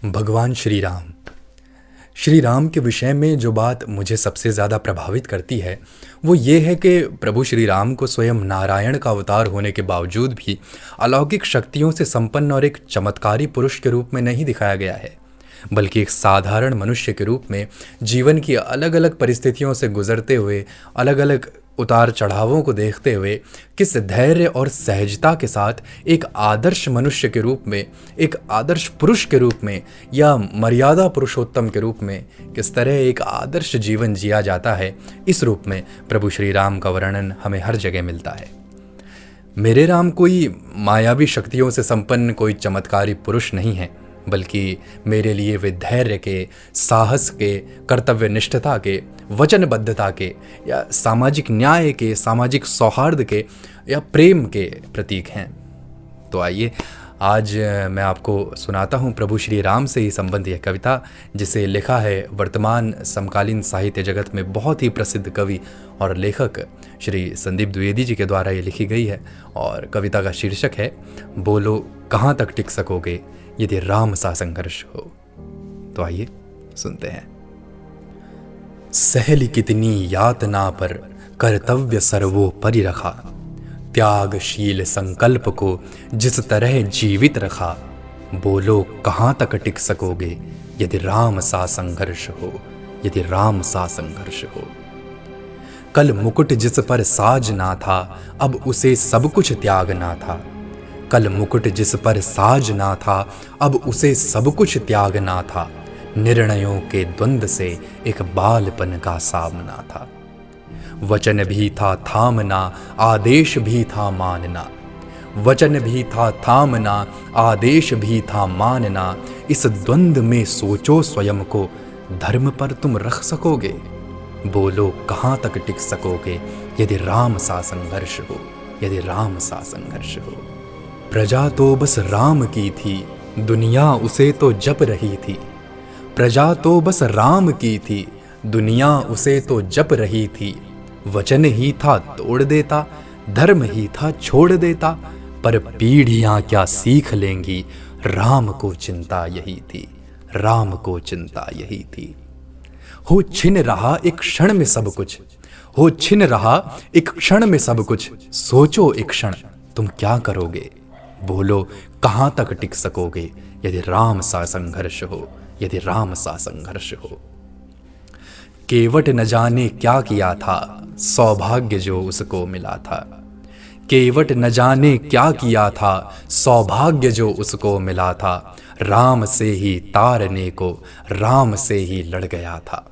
भगवान श्री राम के विषय में जो बात मुझे सबसे ज़्यादा प्रभावित करती है वो ये है कि प्रभु श्री राम को स्वयं नारायण का अवतार होने के बावजूद भी अलौकिक शक्तियों से संपन्न और एक चमत्कारी पुरुष के रूप में नहीं दिखाया गया है, बल्कि एक साधारण मनुष्य के रूप में जीवन की अलग अलग परिस्थितियों से गुजरते हुए, अलग अलग उतार चढ़ावों को देखते हुए किस धैर्य और सहजता के साथ एक आदर्श मनुष्य के रूप में, एक आदर्श पुरुष के रूप में या मर्यादा पुरुषोत्तम के रूप में किस तरह एक आदर्श जीवन जिया जाता है, इस रूप में प्रभु श्री राम का वर्णन हमें हर जगह मिलता है। मेरे राम कोई मायावी शक्तियों से संपन्न कोई चमत्कारी पुरुष नहीं है, बल्कि मेरे लिए वे धैर्य के, साहस के, कर्तव्य निष्ठता के, वचनबद्धता के या सामाजिक न्याय के, सामाजिक सौहार्द के या प्रेम के प्रतीक हैं। तो आइए आज मैं आपको सुनाता हूँ प्रभु श्री राम से ही संबंधित यह कविता, जिसे लिखा है वर्तमान समकालीन साहित्य जगत में बहुत ही प्रसिद्ध कवि और लेखक श्री संदीप द्विवेदी जी के द्वारा ये लिखी गई है। और कविता का शीर्षक है बोलो कहाँ तक टिक सकोगे यदि राम सा संघर्ष हो। तो आइए सुनते हैं। सहली कितनी यातना पर कर्तव्य सर्वोपरि रखा, त्यागशील संकल्प को जिस तरह जीवित रखा, बोलो कहाँ तक टिक सकोगे यदि राम सा संघर्ष हो, यदि राम सा संघर्ष हो। कल मुकुट जिस पर साज ना था, अब उसे सब कुछ त्यागना था। कल मुकुट जिस पर साज ना था, अब उसे सब कुछ त्यागना था। निर्णयों के द्वंद्व से एक बालपन का सामना था। वचन भी था थामना, आदेश भी था मानना। वचन भी था थामना, आदेश भी था मानना। इस द्वंद्व में सोचो स्वयं को, धर्म पर तुम रख सकोगे। बोलो कहाँ तक टिक सकोगे यदि राम सा संघर्ष हो, यदि राम सा संघर्ष हो। प्रजा तो बस राम की थी, दुनिया उसे तो जप रही थी। प्रजा तो बस राम की थी, दुनिया उसे तो जप रही थी। वचन ही था तोड़ देता, धर्म ही था छोड़ देता। पर पीढ़ियां क्या सीख लेंगी, राम को चिंता यही थी, राम को चिंता यही थी। हो छिन रहा एक क्षण में सब कुछ, हो छिन रहा एक क्षण में सब कुछ। सोचो एक क्षण तुम क्या करोगे। बोलो कहाँ तक टिक सकोगे यदि राम सा संघर्ष हो, यदि राम सा संघर्ष हो। केवट न जाने क्या किया था, सौभाग्य जो उसको मिला था। केवट न जाने क्या किया था, सौभाग्य जो उसको मिला था। राम से ही तारने को, राम से ही लड़ गया था।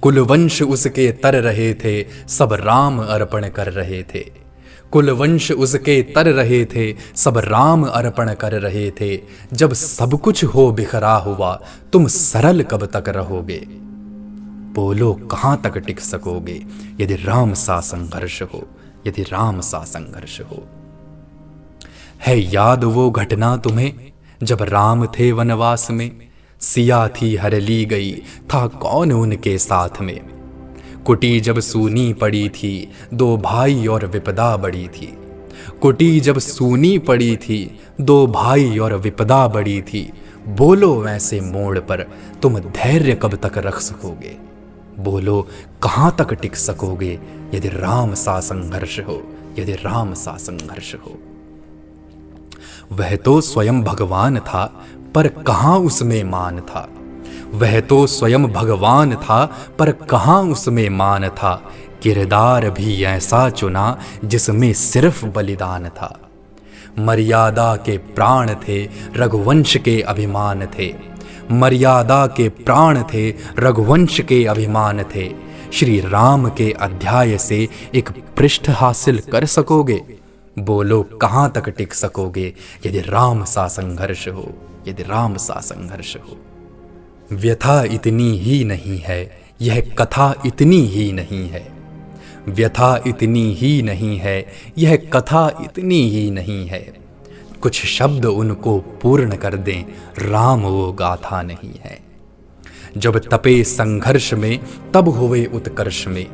कुलवंश उसके तर रहे थे, सब राम अर्पण कर रहे थे। कुलवंश उसके तर रहे थे, सब राम अर्पण कर रहे थे। जब सब कुछ हो बिखरा हुआ, तुम सरल कब तक रहोगे। बोलो कहाँ तक टिक सकोगे यदि राम सा संघर्ष हो, यदि राम सा संघर्ष हो। है याद वो घटना तुम्हें जब राम थे वनवास में। सिया थी हर ली गई, था कौन उनके साथ में। कुटी जब सूनी पड़ी थी, दो भाई और विपदा बड़ी थी। कुटी जब सूनी पड़ी थी, दो भाई और विपदा बड़ी थी। बोलो वैसे मोड़ पर तुम धैर्य कब तक रख सकोगे। बोलो कहाँ तक टिक सकोगे यदि राम सा संघर्ष हो, यदि राम सा संघर्ष हो। वह तो स्वयं भगवान था, पर कहाँ उसमें मान था। वह तो स्वयं भगवान था, पर कहाँ उसमें मान था। किरदार भी ऐसा चुना जिसमें सिर्फ बलिदान था। मर्यादा के प्राण थे, रघुवंश के अभिमान थे। मर्यादा के प्राण थे, रघुवंश के अभिमान थे। श्री राम के अध्याय से एक पृष्ठ हासिल कर सकोगे। बोलो कहाँ तक टिक सकोगे यदि राम सा संघर्ष हो, यदि राम सा संघर्ष हो। व्यथा इतनी ही नहीं है, यह कथा इतनी ही नहीं है। व्यथा इतनी ही नहीं है, यह कथा इतनी ही नहीं है। कुछ शब्द उनको पूर्ण कर दें, राम वो गाथा नहीं है। जब तपे संघर्ष में तब हुए उत्कर्ष में।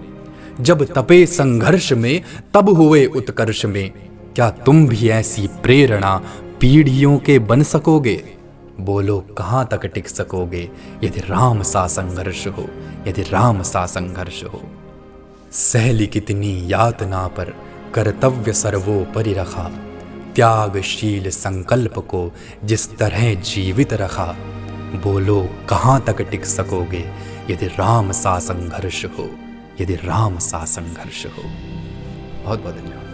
जब तपे संघर्ष में तब हुए उत्कर्ष में। क्या तुम भी ऐसी प्रेरणा पीढ़ियों के बन सकोगे। बोलो कहाँ तक टिक सकोगे यदि राम सा संघर्ष हो, यदि राम सा संघर्ष हो। सहली कितनी यातना पर कर्तव्य सर्वोपरि रखा, त्यागशील संकल्प को जिस तरह जीवित रखा। बोलो कहाँ तक टिक सकोगे यदि राम सा संघर्ष हो, यदि राम सा संघर्ष हो। बहुत बहुत धन्यवाद।